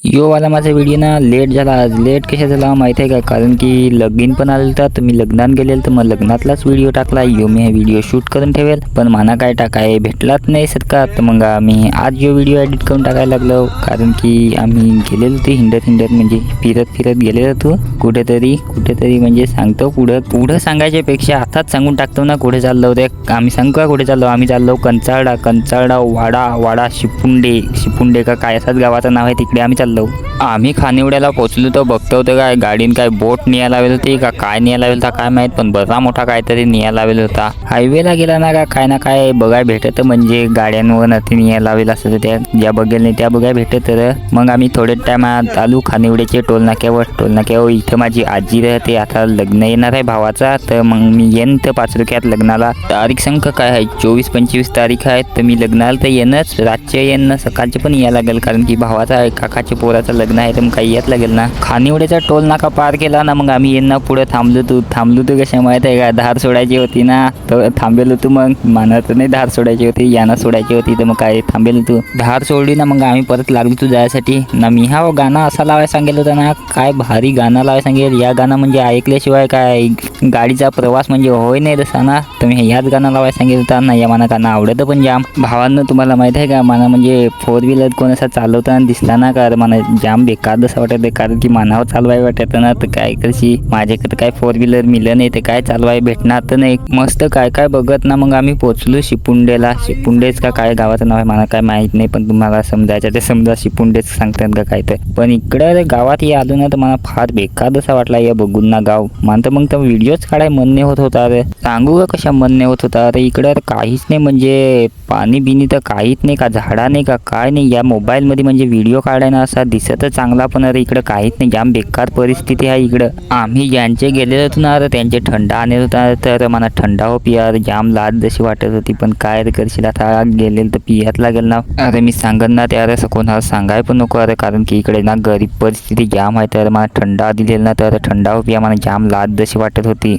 यो वाला माझा व्हिडिओ ना लेट झाला आज. लेट कशा झाला माहिती आहे का? कारण की लगीन पण आलं तर मी लग्नात गेलेलं तर मग लग्नातलाच व्हिडिओ टाकला. यो मी हा व्हिडिओ शूट करून ठेवेल पण मला काय टाकाय भेटलाच नाही सरकार. तर मग आम्ही आज यो व्हिडिओ एडिट करून टाकायला लागलो. कारण की आम्ही गेलेलो ते हिंडत म्हणजे फिरत गेलेलो होतो कुठेतरी म्हणजे सांगतो पुढं सांगायच्या पेक्षा आताच सांगून टाकतो ना कुठे चाललो ते. आम्ही सांगू का कुठे चाललो? आम्ही चाललो कंचाळा वाडा शिपुंडे का काय असाच गावाचं नाव आहे. तिकडे आम्ही चाललो. आम्ही खानिवड्याला पोहोचलो तर बघतो तर काय गाडीन काय बोट न्यायला लावेल होती का काय न्यायला लावेल होता काय माहित. पण बरा मोठा काहीतरी न्यायला लावेल होता. हायवेला गेला ना का काय ना काय बघाय भेटत म्हणजे गाड्यांवर नती न्यायला लावेल असं त्या ज्या बघेल नाही त्या बघाय भेटत. तर मग आम्ही थोड्या टायमात आलो खानिवड्याचे टोल नाक्यावर. इथं माझी आजी राहते. आता लग्न येणार आहे भावाचा तर मग मी येईन तर पाचरुक्यात लग्नाला. तारीख सांग का काय आहे? 24-25 तारीख आहे. तर मी लग्नाला तर येणंच. रातचे येईन ना सकाळचे पण यायला लागेल कारण की भावाचा काकाच्या पोराचं लग्न आहे तर मग काही येत लागेल ना. खानिवड्याचा टोल नाका पार केला ना मग आम्ही येईन ना पुढे थांबलो तू कशा माहित आहे का? धार सोडायची होती ना तर थांबेल तू. मग मानत नाही धार सोडायची होती याना सोडायची होती तर मग काय थांबेल तू. धार सोडली ना मग आम्ही परत लागलो तू जायसाठी ना. मी हा गाणं असा लावायला सांगेल होता ना. काय भारी गाणं लावायला सांगेल. या गाणं म्हणजे ऐकल्याशिवाय काय गाडीचा प्रवास म्हणजे होय नाही तसा ना. तर मी याच गाणं लावायला सांगेल होता ना. या मला गाणं आवडतं पण जाम. भावांना तुम्हाला माहित आहे का मला म्हणजे 4 व्हीलर कोण असा चालवताना दिसला ना का मला जाम बेकार असं वाटत. कारण की मानावर चालवाय वाटत ना. तर काय कशी माझ्याकडे काय 4 व्हीलर मिळलं नाही ते काय चालवाय भेटणार तर नाही. मस्त काय बघत ना मग आम्ही पोहोचलो शिपुंडेच का काय गावाचं नाव आहे मला काय माहित नाही. पण तुम्हाला समजायचं ते समजा शिपुंडेच सांगतात का काय. तर पण इकडं गावात हे आलो ना तर मला फार बेकार असा वाटला या बघून ना गाव. म्हणतं मग तर व्हिडिओच काढाय मन नाही होत होता. अरे सांगू का कशा मन नाही होत होता. अरे इकडं काहीच नाही म्हणजे पाणी बिनी तर काहीच नाही का झाडा नाही का काय नाही. या मोबाईलमध्ये म्हणजे व्हिडिओ काढायला असा दिसत चांगला पण अरे इकडं काहीच नाही. जाम बेकार परिस्थिती आहे इकडं. आम्ही ज्यांचे गेलेलो होतो ना त्यांचे थंडा आणत होता तर मला थंडा हो पिया जाम लाज जशी वाटत होती. पण काय करशील आता गेलेलं तर पियात लागेल ना. अरे मी सांगन ना त्या असं कोणाला सांगाय पण नको. अरे कारण की इकडे ना गरीब परिस्थिती जाम आहे. तर मला थंडा दिलेला ना तर थंडा हो पिया मला जाम लाज जशी वाटत होती.